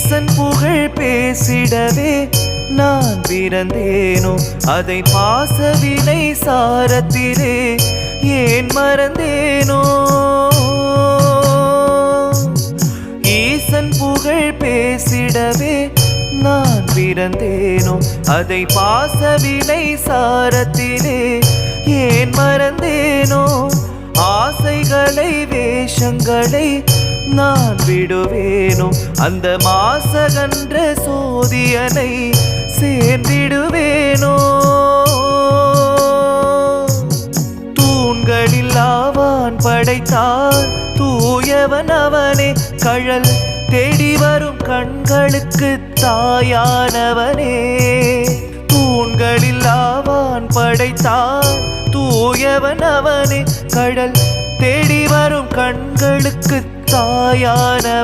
ஈசன் புகழ் பேசிடவே நான் பிறந்தேனோ அதை பாசவினை சாரத்திலே ஏன் மறந்தேனோ ஈசன் புகழ் பேசிடவே நான் பிறந்தேனோ அதை பாசவினை சாரத்திலே ஏன் மறந்தேனோ ஆசைகளை வேஷங்களை நான் விடுவேனோ அந்த மாசகன்ற சோதியனை சேர்ந்திடுவேனோ தூண்களில் ஆவான் படைத்தார் தூயவன் அவனே கழல் தேடி வரும் கண்களுக்கு தாயானவனே தூண்களில் ஆவான் படைத்தார் தூயவன் அவனே கடல் தேடி வரும் கண்களுக்கு தாயானவனே